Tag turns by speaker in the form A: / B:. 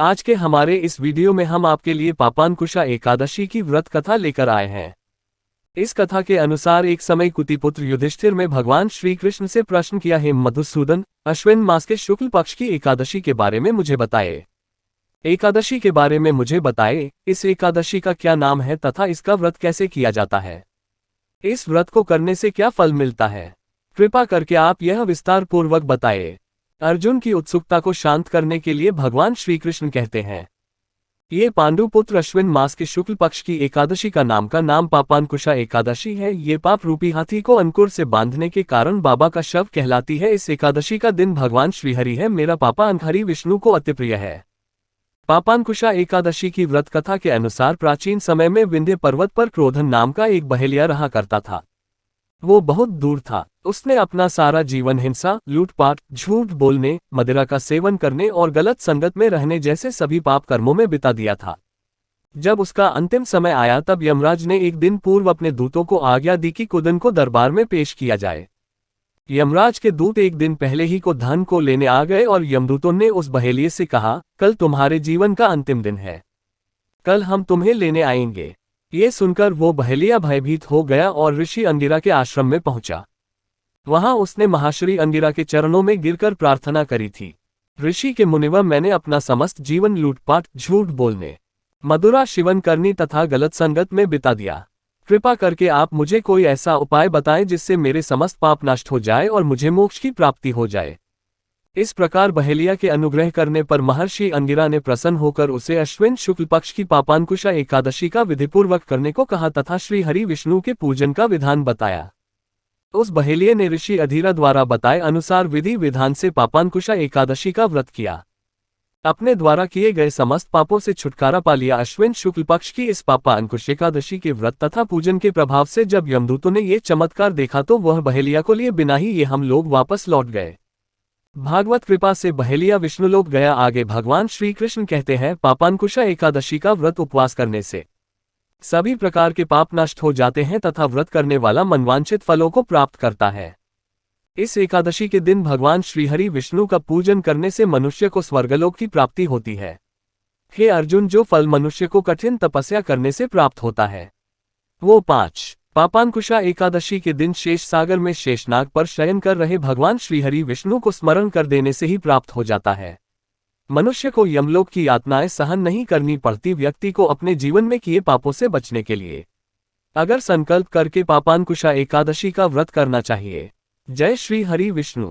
A: आज के हमारे इस वीडियो में हम आपके लिए पापांकुशा एकादशी की व्रत कथा लेकर आए हैं। इस कथा के अनुसार एक समय कुतिपुत्र युधिष्ठिर में भगवान श्री कृष्ण से प्रश्न किया, हे मधुसूदन, अश्विन मास के शुक्ल पक्ष की एकादशी के बारे में मुझे बताए। एकादशी के बारे में मुझे बताए, इस एकादशी का क्या नाम है तथा इसका व्रत कैसे किया जाता है। इस व्रत को करने से क्या फल मिलता है, कृपा करके आप यह विस्तार पूर्वक बताए। अर्जुन की उत्सुकता को शांत करने के लिए भगवान श्री कृष्ण कहते हैं, ये पांडुपुत्र अश्विन मास के शुक्ल पक्ष की एकादशी का नाम पापांकुशा एकादशी है। ये पाप रूपी हाथी को अंकुर से बांधने के कारण बाबा का शव कहलाती है। इस एकादशी का दिन भगवान श्रीहरि है, मेरा पापा हरि विष्णु को अति प्रिय है। पापांकुशा एकादशी की व्रत कथा के अनुसार प्राचीन समय में विंध्य पर्वत पर क्रोधन नाम का एक बहेलिया रहा करता था। वो बहुत दूर था। उसने अपना सारा जीवन हिंसा, लूटपाट, झूठ बोलने, मदिरा का सेवन करने और गलत संगत में रहने जैसे सभी पाप कर्मों में बिता दिया था। जब उसका अंतिम समय आया तब यमराज ने एक दिन पूर्व अपने दूतों को आज्ञा दी कि कुदन को दरबार में पेश किया जाए। यमराज के दूत एक दिन पहले ही को धन को लेने आ गए और यमदूतों ने उस बहेलिये से कहा, कल तुम्हारे जीवन का अंतिम दिन है, कल हम तुम्हें लेने आएंगे। ये सुनकर वो बहेलिया भयभीत हो गया और ऋषि अंगिरा के आश्रम में पहुंचा। वहां उसने महाश्री अंगिरा के चरणों में गिरकर प्रार्थना करी थी, ऋषि के मुनिवर, मैंने अपना समस्त जीवन लूटपाट, झूठ बोलने, मदिरा सेवन करनी तथा गलत संगत में बिता दिया। कृपा करके आप मुझे कोई ऐसा उपाय बताएं जिससे मेरे समस्त पाप नष्ट हो जाए और मुझे मोक्ष की प्राप्ति हो जाए। इस प्रकार बहेलिया के अनुग्रह करने पर महर्षि अंगिरा ने प्रसन्न होकर उसे अश्विन शुक्ल पक्ष की पापांकुशा एकादशी का विधिपूर्वक करने को कहा तथा श्री हरि विष्णु के पूजन का विधान बताया। उस बहेलिये ने ऋषि अधीरा द्वारा बताए अनुसार विधि विधान से पापांकुशा एकादशी का व्रत किया। अपने द्वारा किए गए समस्त पापों से छुटकारा पा लिया। अश्विन शुक्ल पक्ष की इस पापांकुश एकादशी के व्रत तथा पूजन के प्रभाव से जब यमदूतों ने ये चमत्कार देखा तो वह बहेलिया को लिए बिना ही ये हम लोग वापस लौट गए। भागवत कृपा से बहेलिया विष्णुलोक गया। आगे भगवान श्री कृष्ण कहते हैं, पापांकुशा एकादशी का व्रत उपवास करने से सभी प्रकार के पाप नष्ट हो जाते हैं तथा व्रत करने वाला मनवांछित फलों को प्राप्त करता है। इस एकादशी के दिन भगवान श्रीहरि विष्णु का पूजन करने से मनुष्य को स्वर्गलोक की प्राप्ति होती है। हे अर्जुन, जो फल मनुष्य को कठिन तपस्या करने से प्राप्त होता है वो 5 पापांकुशा एकादशी के दिन शेष सागर में शेषनाग पर शयन कर रहे भगवान श्रीहरि विष्णु को स्मरण कर देने से ही प्राप्त हो जाता है। मनुष्य को यमलोक की यातनाएं सहन नहीं करनी पड़ती। व्यक्ति को अपने जीवन में किए पापों से बचने के लिए अगर संकल्प करके पापांकुशा एकादशी का व्रत करना चाहिए। जय श्री हरि विष्णु।